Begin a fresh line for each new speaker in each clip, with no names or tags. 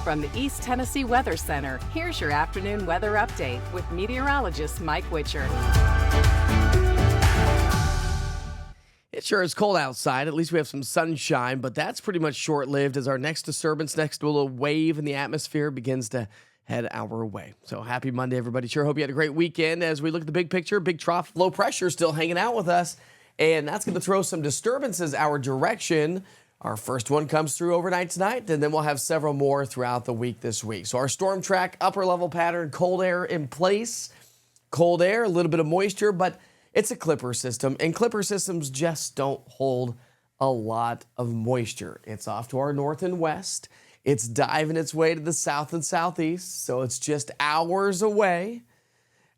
From the East Tennessee Weather Center, here's your afternoon weather update with meteorologist Mike Witcher.
It sure is cold outside. At least we have some sunshine, but that's pretty much short-lived as our next disturbance, next little wave in the atmosphere begins to head our way. So happy Monday, everybody. Sure hope you had a great weekend as we look at the big picture. Big trough, low pressure still hanging out with us, and that's going to throw some disturbances our direction. Our first one comes through overnight tonight, and then we'll have several more throughout the week this week. So our storm track, upper level pattern, cold air in place. Cold air, a little bit of moisture, but it's a clipper system, and clipper systems just don't hold a lot of moisture. It's off to our north and west. It's diving its way to the south and southeast, so it's just hours away,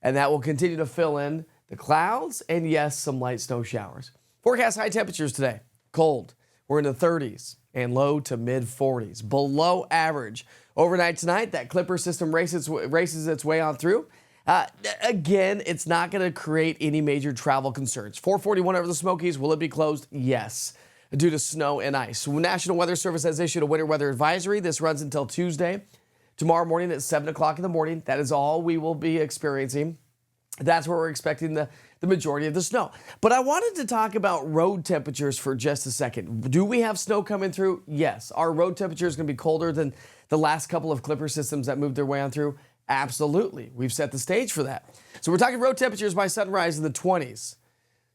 and that will continue to fill in the clouds and, yes, some light snow showers. Forecast high temperatures today. Cold. We're in the 30s and low to mid-40s. Below average. Overnight tonight, that clipper system races its way on through. Again, it's not going to create any major travel concerns. 441 over the Smokies. Will it be closed? Yes, due to snow and ice. National Weather Service has issued a winter weather advisory. This runs until Tuesday. Tomorrow morning at 7 o'clock in the morning. That is all we will be experiencing. That's where we're expecting the majority of the snow. But I wanted to talk about road temperatures for just a second. Do we have snow coming through? Yes. Our road temperature is going to be colder than the last couple of clipper systems that moved their way on through. Absolutely. We've set the stage for that. So we're talking road temperatures by sunrise in the 20s.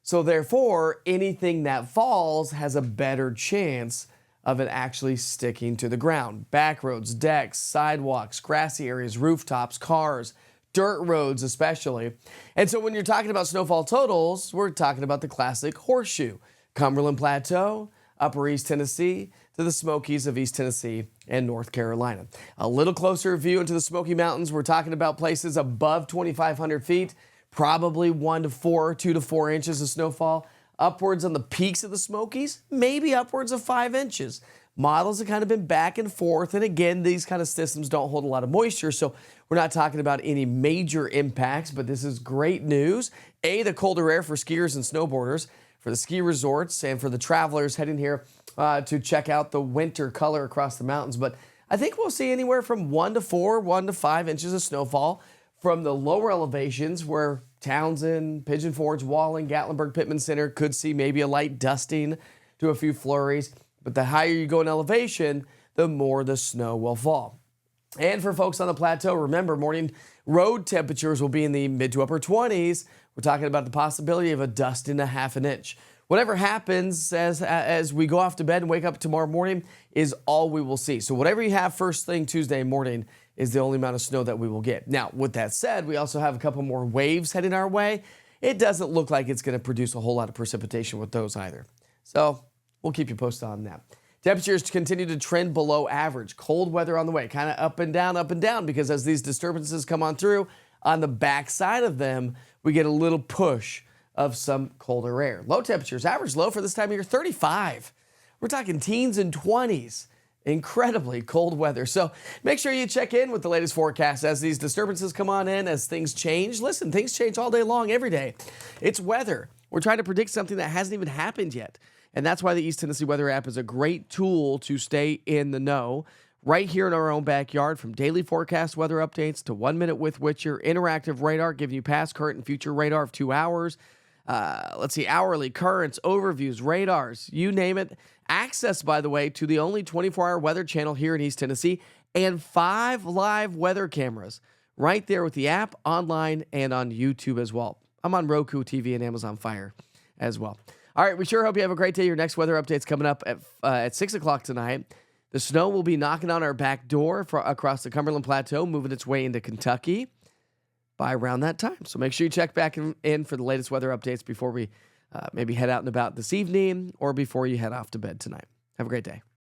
So therefore, anything that falls has a better chance of it actually sticking to the ground. Back roads, decks, sidewalks, grassy areas, rooftops, cars, dirt roads especially. And so when you're talking about snowfall totals, we're talking about the classic horseshoe. Cumberland Plateau, Upper East Tennessee, to the Smokies of East Tennessee and North Carolina. A little closer view into the Smoky Mountains, we're talking about places above 2,500 feet, probably 2 to 4 inches of snowfall. Upwards on the peaks of the Smokies, maybe upwards of 5 inches. Models have kind of been back and forth, and again, these kind of systems don't hold a lot of moisture, so we're not talking about any major impacts, but this is great news. The colder air for skiers and snowboarders, for the ski resorts, and for the travelers heading here to check out the winter color across the mountains. But I think we'll see anywhere from 1 to 4, 1 to 5 inches of snowfall from the lower elevations where Townsend, Pigeon Forge, Walling, Gatlinburg, Pittman Center could see maybe a light dusting to a few flurries. But the higher you go in elevation, the more the snow will fall. And for folks on the plateau, remember, morning road temperatures will be in the mid to upper 20s. We're talking about the possibility of a dusting a half an inch. Whatever happens as we go off to bed and wake up tomorrow morning is all we will see. So whatever you have first thing Tuesday morning is the only amount of snow that we will get. Now, with that said, we also have a couple more waves heading our way. It doesn't look like it's going to produce a whole lot of precipitation with those either. So we'll keep you posted on that. Temperatures continue to trend below average. Cold weather on the way, kind of up and down, because as these disturbances come on through, on the backside of them, we get a little push of some colder air. Low temperatures, average low for this time of year, 35. We're talking teens and 20s. Incredibly cold weather. So make sure you check in with the latest forecast as these disturbances come on in, as things change. Listen, things change all day long, every day. It's weather. We're trying to predict something that hasn't even happened yet. And that's why the East Tennessee Weather app is a great tool to stay in the know. Right here in our own backyard, from daily forecast weather updates to 1 Minute with Witcher, interactive radar, giving you past, current, and future radar of 2 hours. Hourly currents, overviews, radars, you name it. Access, by the way, to the only 24-hour weather channel here in East Tennessee, and 5 live weather cameras right there with the app, online, and on YouTube as well. I'm on Roku TV and Amazon Fire as well. All right, we sure hope you have a great day. Your next weather update's coming up at 6 o'clock tonight. The snow will be knocking on our back door across the Cumberland Plateau, moving its way into Kentucky by around that time. So make sure you check back in for the latest weather updates before we maybe head out and about this evening or before you head off to bed tonight. Have a great day.